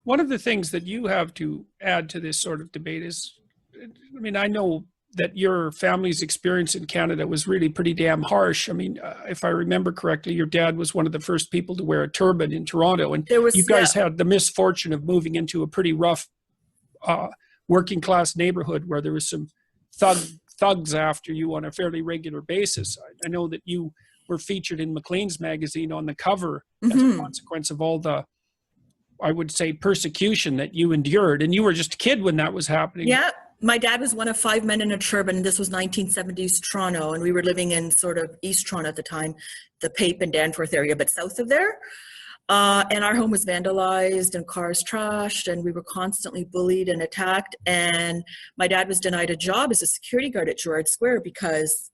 one of the things that you have to add to this sort of debate is, I mean, I know that your family's experience in Canada was really pretty damn harsh. I mean, if I remember correctly, your dad was one of the first people to wear a turban in Toronto, and you guys had the misfortune of moving into a pretty rough working class neighborhood where there was some thugs after you on a fairly regular basis. I know that you were featured in Maclean's magazine on the cover as a consequence of all the, I would say, persecution that you endured. And you were just a kid when that was happening. Yeah. My dad was one of 5 men in a turban. This was 1970s Toronto, and we were living in sort of East Toronto at the time, the Pape and Danforth area, but south of there. And our home was vandalized and cars trashed, and we were constantly bullied and attacked. And my dad was denied a job as a security guard at Gerrard Square because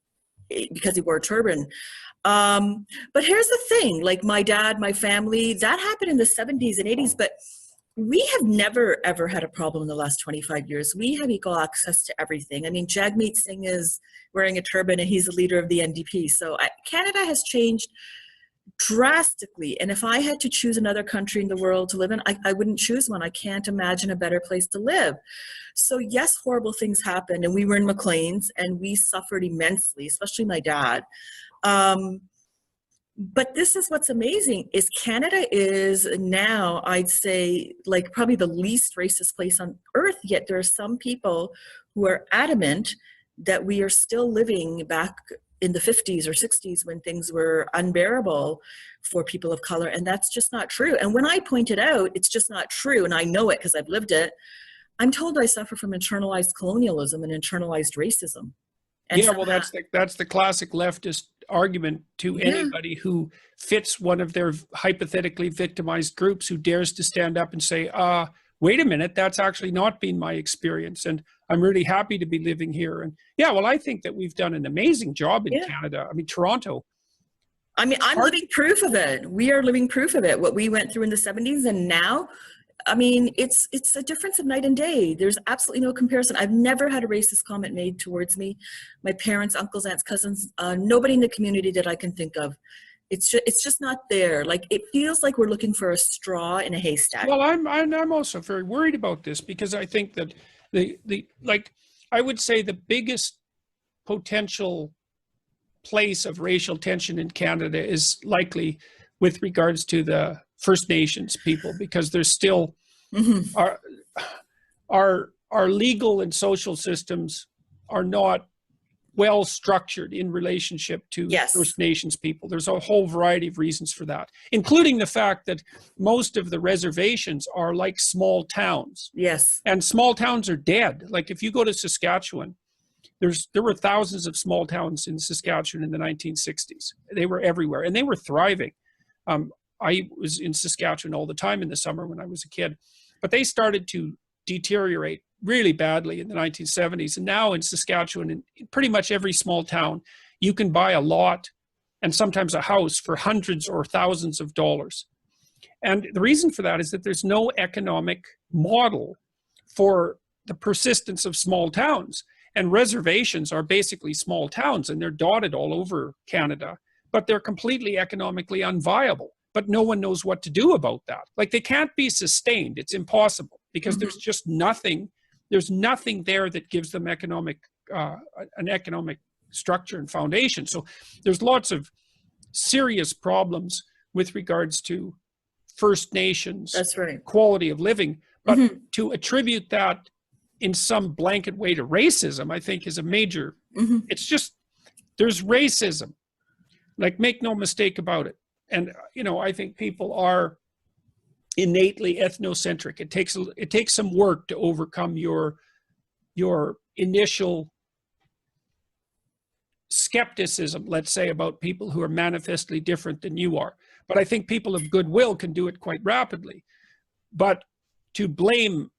he wore a turban. But here's the thing, like my dad, my family, that happened in the 70s and 80s, but we have never, ever had a problem in the last 25 years. We have equal access to everything. I mean, Jagmeet Singh is wearing a turban and he's the leader of the NDP. So Canada has changed drastically. And if I had to choose another country in the world to live in, I wouldn't choose one. I can't imagine a better place to live. So yes, horrible things happened. And we were in Maclean's and we suffered immensely, especially my dad. But this is what's amazing is Canada is now, I'd say, like probably the least racist place on earth, yet there are some people who are adamant that we are still living back in the 50s or 60s when things were unbearable for people of color, and that's just not true. And when I point it out, it's just not true, and I know it because I've lived it. I'm told I suffer from internalized colonialism and internalized racism. And yeah, well, that's the classic leftist argument to anybody who fits one of their hypothetically victimized groups who dares to stand up and say, wait a minute, that's actually not been my experience, and I'm really happy to be living here. And yeah, well, I think that we've done an amazing job in Canada. I mean, Toronto. I mean, I'm living proof of it. We are living proof of it. What we went through in the 70s and now, I mean, it's a difference of night and day. There's absolutely no comparison. I've never had a racist comment made towards me. My parents, uncles, aunts, cousins, nobody in the community that I can think of. It's just not there. Like, it feels like we're looking for a straw in a haystack. Well, I'm also very worried about this because I think that I would say the biggest potential place of racial tension in Canada is likely with regards to the First Nations people, because there's still our legal and social systems are not well structured in relationship to First Nations people. There's a whole variety of reasons for that, including the fact that most of the reservations are like small towns. Yes. And small towns are dead. Like if you go to Saskatchewan, there were thousands of small towns in Saskatchewan in the 1960s. They were everywhere and they were thriving. I was in Saskatchewan all the time in the summer when I was a kid, but they started to deteriorate really badly in the 1970s. And now in Saskatchewan, in pretty much every small town, you can buy a lot and sometimes a house for hundreds or thousands of dollars. And the reason for that is that there's no economic model for the persistence of small towns. And reservations are basically small towns, and they're dotted all over Canada, but they're completely economically unviable. But no one knows what to do about that. Like, they can't be sustained. It's impossible because there's just nothing. There's nothing there that gives them an economic structure and foundation. So there's lots of serious problems with regards to First Nations quality of living. But to attribute that in some blanket way to racism, I think is a major, it's just, there's racism. Like, make no mistake about it. And, you know, I think people are innately ethnocentric. It takes some work to overcome your initial skepticism, let's say, about people who are manifestly different than you are. But I think people of goodwill can do it quite rapidly. But to blame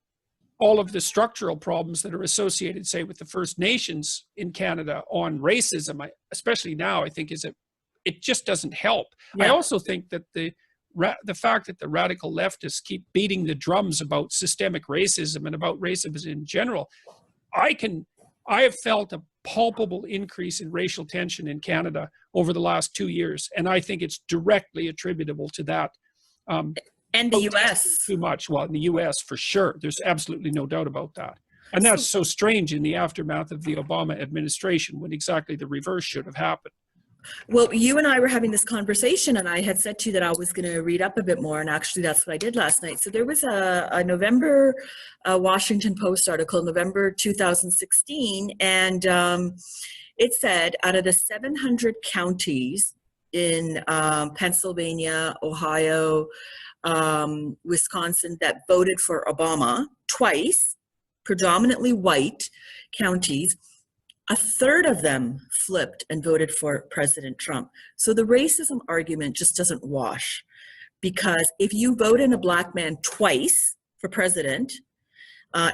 all of the structural problems that are associated, say, with the First Nations in Canada on racism, especially now, I think it just doesn't help. I also think that the fact that the radical leftists keep beating the drums about systemic racism and about racism in general, I have felt a palpable increase in racial tension in Canada over the last 2 years, and I think it's directly attributable to that. And the US. Too much. Well, in the US, for sure. There's absolutely no doubt about that. And that's so strange in the aftermath of the Obama administration, when exactly the reverse should have happened. Well, you and I were having this conversation, and I had said to you that I was going to read up a bit more, and actually that's what I did last night. So there was a November Washington Post article, November 2016, and it said out of the 700 counties in Pennsylvania, Ohio, Wisconsin that voted for Obama twice, predominantly white counties, a third of them flipped and voted for President Trump. So the racism argument just doesn't wash, because if you vote in a black man twice for president,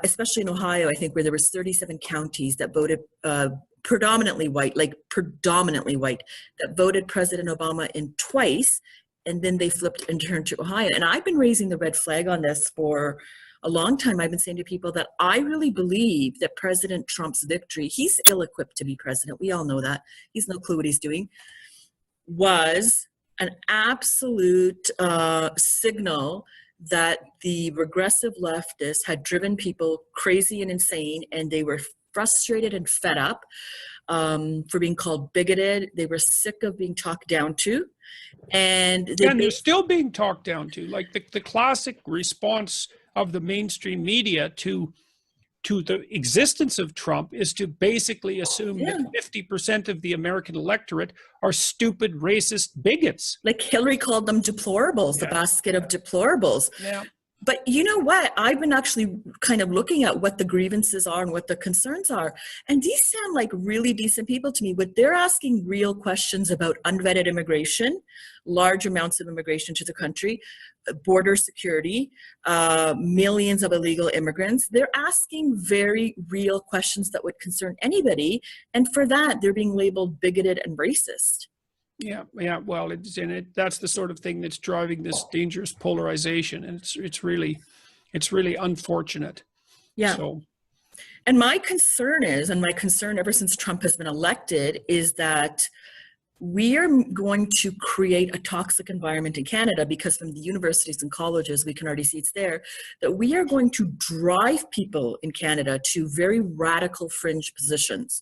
especially in Ohio, I think, where there was 37 counties that voted predominantly white, that voted President Obama in twice, and then they flipped and turned to Ohio. And I've been raising the red flag on this for a long time. I've been saying to people that I really believe that President Trump's victory, he's ill-equipped to be president, we all know that, he's no clue what he's doing, was an absolute signal that the regressive leftists had driven people crazy and insane, and they were frustrated and fed up for being called bigoted. They were sick of being talked down to. And they're still being talked down to. Like the classic response of the mainstream media to the existence of Trump is to basically assume that 50% of the American electorate are stupid, racist bigots. Like Hillary called them deplorables, the basket of deplorables. Yeah. But you know what? I've been actually kind of looking at what the grievances are and what the concerns are. And these sound like really decent people to me, but they're asking real questions about unvetted immigration, large amounts of immigration to the country, border security, millions of illegal immigrants. They're asking very real questions that would concern anybody. And for that, they're being labeled bigoted and racist. Yeah. Well, that's the sort of thing that's driving this dangerous polarization, and it's really unfortunate. Yeah. So, and my concern ever since Trump has been elected is that we are going to create a toxic environment in Canada, because from the universities and colleges, we can already see it's there, that we are going to drive people in Canada to very radical fringe positions.